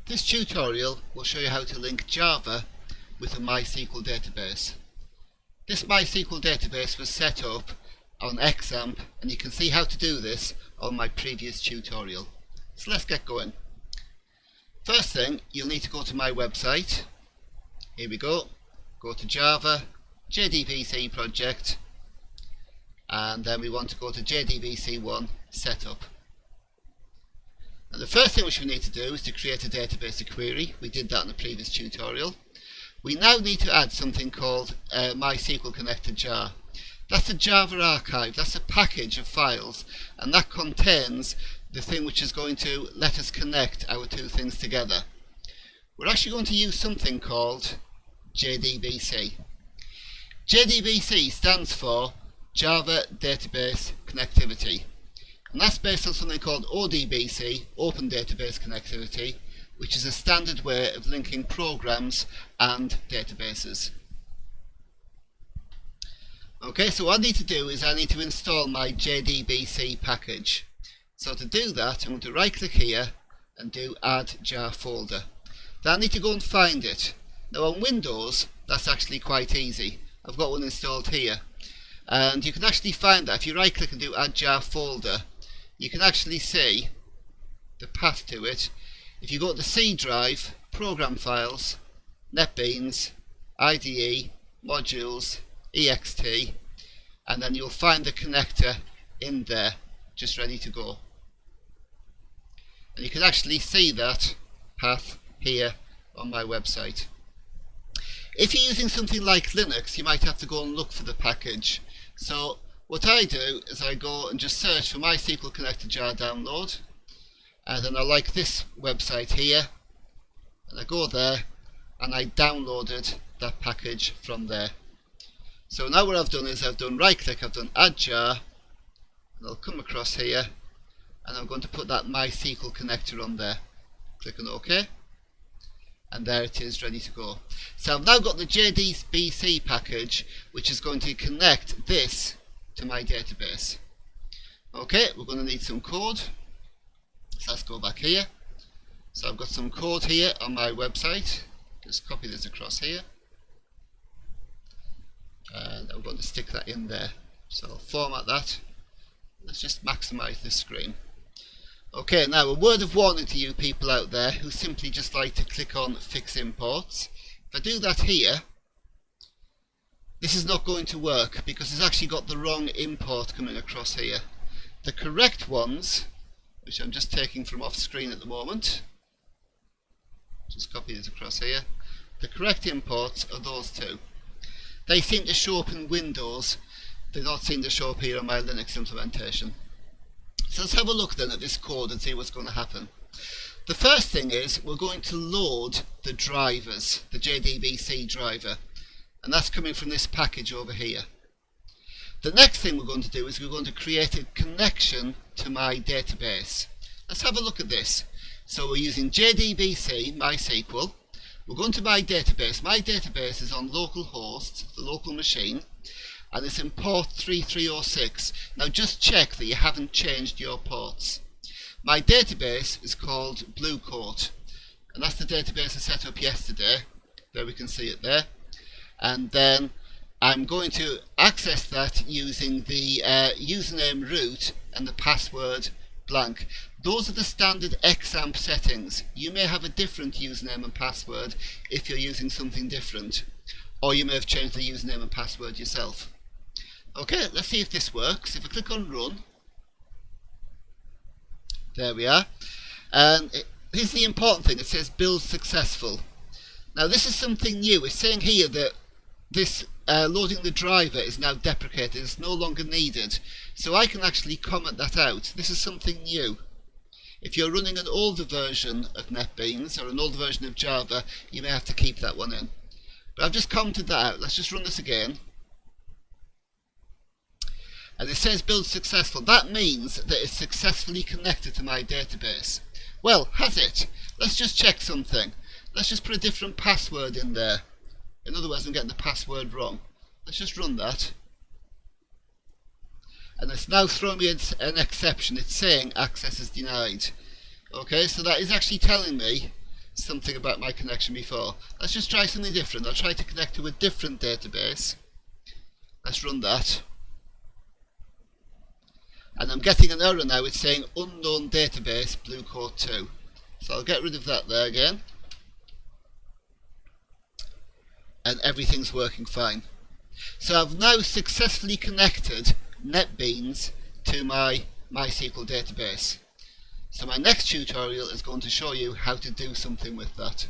This tutorial will show you how to link Java with a MySQL database. This MySQL database was set up on XAMPP, and you can see how to do this on my previous tutorial. So let's get going. First thing, you'll need to go to my website. Here we go. Go to Java, JDBC project, and then we want to go to JDBC1 setup. And the first thing which we need to do is to create a database query. We did that in the previous tutorial. We now need to add something called MySQL connector jar. That's a Java archive, that's a package of files, and that contains the thing which is going to let us connect our two things together. We're actually going to use something called JDBC. JDBC stands for Java Database Connectivity, and that's based on something called ODBC, Open Database Connectivity, which is a standard way of linking programs and databases. Okay, so what I need to do is I need to install my JDBC package. So to do that, I'm going to right click here and do Add Jar Folder. Then I need to go and find it. Now on Windows, that's actually quite easy. I've got one installed here. And you can actually find that if you right click and do Add Jar Folder, you can actually see the path to it. If you go to the C drive, Program Files, NetBeans, IDE, Modules, EXT, and then you'll find the connector in there, just ready to go. And you can actually see that path here on my website. If you're using something like Linux, you might have to go and look for the package. So what I do is I go and just search for MySQL connector jar download, and then I like this website here, and I go there and I downloaded that package from there. So now what I've done is I've done right click, I've done add jar, and I'll come across here and I'm going to put that MySQL connector on there. Click on OK, and there it is, ready to go. So I've now got the JDBC package which is going to connect this to my database. Okay, we're going to need some code. So let's go back here. So I've got some code here on my website. Just copy this across here. And I'm going to stick that in there. So I'll format that. Let's just maximize this screen. Okay, now a word of warning to you people out there who simply just like to click on Fix Imports. If I do that here, this is not going to work because it's actually got the wrong import coming across here. The correct ones, which I'm just taking from off screen at the moment, just copy this across here. The correct imports are those two. They seem to show up in Windows, they don't seem to show up here on my Linux implementation. So let's have a look then at this code and see what's going to happen. The first thing is we're going to load the drivers, the JDBC driver, and that's coming from this package over here. The next thing we're going to do is we're going to create a connection to my database. Let's have a look at this. So we're using JDBC, MySQL. We're going to my database. My database is on localhost, the local machine, and it's in port 3306. Now just check that you haven't changed your ports. My database is called Bluecoat, and that's the database I set up yesterday. There we can see it there. And then I'm going to access that using the username root and the password blank. Those are the standard XAMPP settings. You may have a different username and password if you're using something different, or you may have changed the username and password yourself. Okay, let's see if this works. If I click on run, there we are. And here's the important thing, it says build successful. Now this is something new. It's saying here that this loading the driver is now deprecated, it's no longer needed. So I can actually comment that out. This is something new. If you're running an older version of NetBeans or an older version of Java, you may have to keep that one in. But I've just commented that out. Let's just run this again. And it says build successful. That means that it's successfully connected to my database. Well, has it? Let's just check something. Let's just put a different password in there. In other words, I'm getting the password wrong. Let's just run that. And it's now throwing me an exception. It's saying access is denied. Okay, so that is actually telling me something about my connection before. Let's just try something different. I'll try to connect to a different database. Let's run that. And I'm getting an error now. It's saying unknown database, blue code 2. So I'll get rid of that there again. And everything's working fine. So I've now successfully connected NetBeans to my MySQL database. So my next tutorial is going to show you how to do something with that.